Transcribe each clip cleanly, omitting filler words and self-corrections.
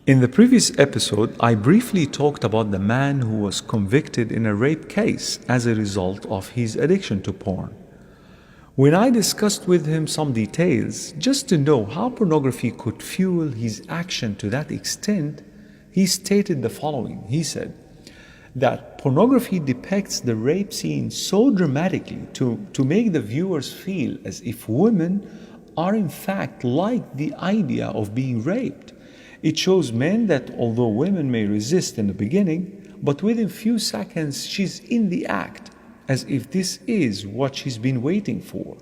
In the previous episode, I briefly talked about the man who was convicted in a rape case as a result of his addiction to porn. When I discussed with him some details just to know how pornography could fuel his action to that extent, he stated the following. He said that pornography depicts the rape scene so dramatically to make the viewers feel as if women are in fact like the idea of being raped. It shows men that although women may resist in the beginning, but within few seconds she's in the act, as if this is what she's been waiting for.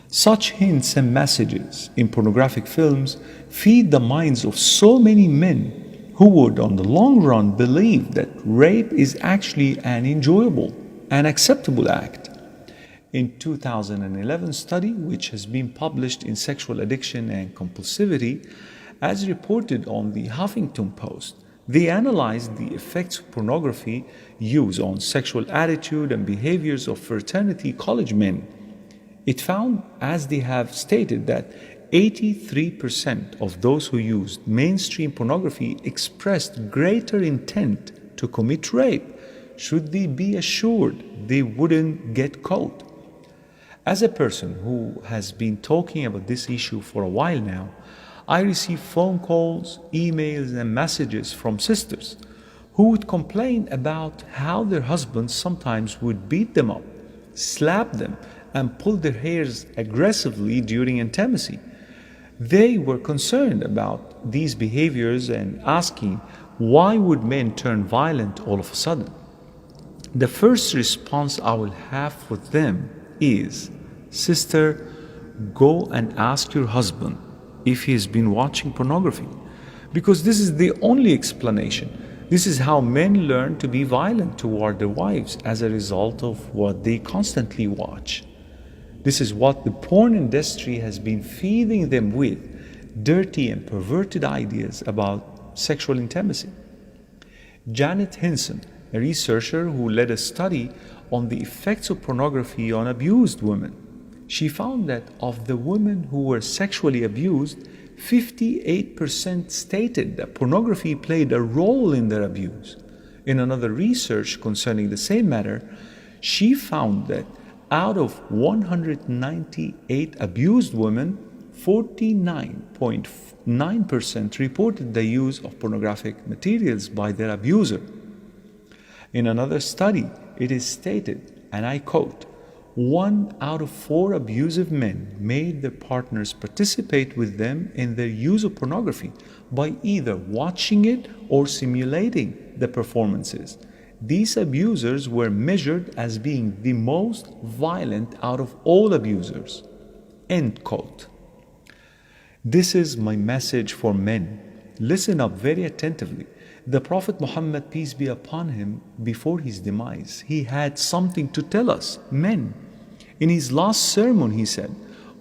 Such hints and messages in pornographic films feed the minds of so many men who would, on the long run, believe that rape is actually an enjoyable and acceptable act. In 2011 study, which has been published in Sexual Addiction and Compulsivity, as reported on the Huffington Post, they analyzed the effects of pornography use on sexual attitude and behaviors of fraternity college men. It found, as they have stated, that 83% of those who used mainstream pornography expressed greater intent to commit rape, should they be assured they wouldn't get caught. As a person who has been talking about this issue for a while now, I receive phone calls, emails, and messages from sisters who would complain about how their husbands sometimes would beat them up, slap them, and pull their hairs aggressively during intimacy. They were concerned about these behaviors and asking, why would men turn violent all of a sudden? The first response I will have for them is, sister, go and ask your husband if he has been watching pornography, because this is the only explanation. This is how men learn to be violent toward their wives as a result of what they constantly watch. This is what the porn industry has been feeding them with, dirty and perverted ideas about sexual intimacy. Janet Hinson, a researcher who led a study on the effects of pornography on abused women, she found that of the women who were sexually abused, 58% stated that pornography played a role in their abuse. In another research concerning the same matter, she found that out of 198 abused women, 49.9% reported the use of pornographic materials by their abuser. In another study, it is stated, and I quote, 1 out of 4 abusive men made their partners participate with them in their use of pornography by either watching it or simulating the performances. These abusers were measured as being the most violent out of all abusers. End quote. This is my message for men. Listen up very attentively. The Prophet Muhammad, peace be upon him, before his demise, he had something to tell us, men. In his last sermon, he said,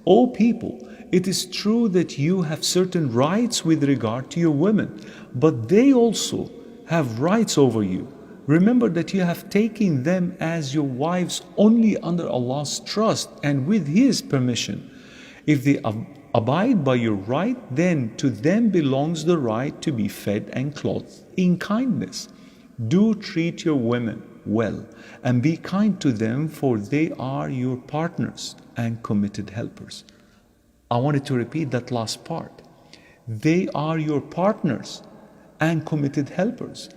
O people, it is true that you have certain rights with regard to your women, but they also have rights over you. Remember that you have taken them as your wives only under Allah's trust and with His permission. If they abide by your right, then to them belongs the right to be fed and clothed in kindness. Do treat your women well and be kind to them, for they are your partners and committed helpers. I wanted to repeat that last part. They are your partners and committed helpers.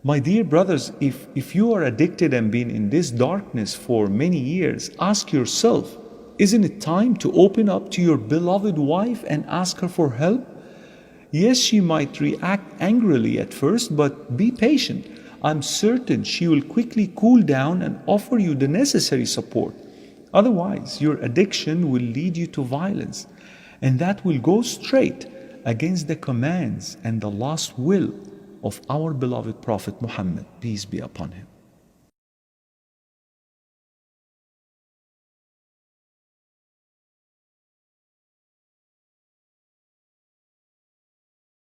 My dear brothers, if you are addicted and been in this darkness for many years, ask yourself, isn't it time to open up to your beloved wife and ask her for help? Yes, she might react angrily at first, but be patient. I'm certain she will quickly cool down and offer you the necessary support. Otherwise, your addiction will lead you to violence, and that will go straight against the commands and the last will of our beloved Prophet Muhammad, peace be upon him.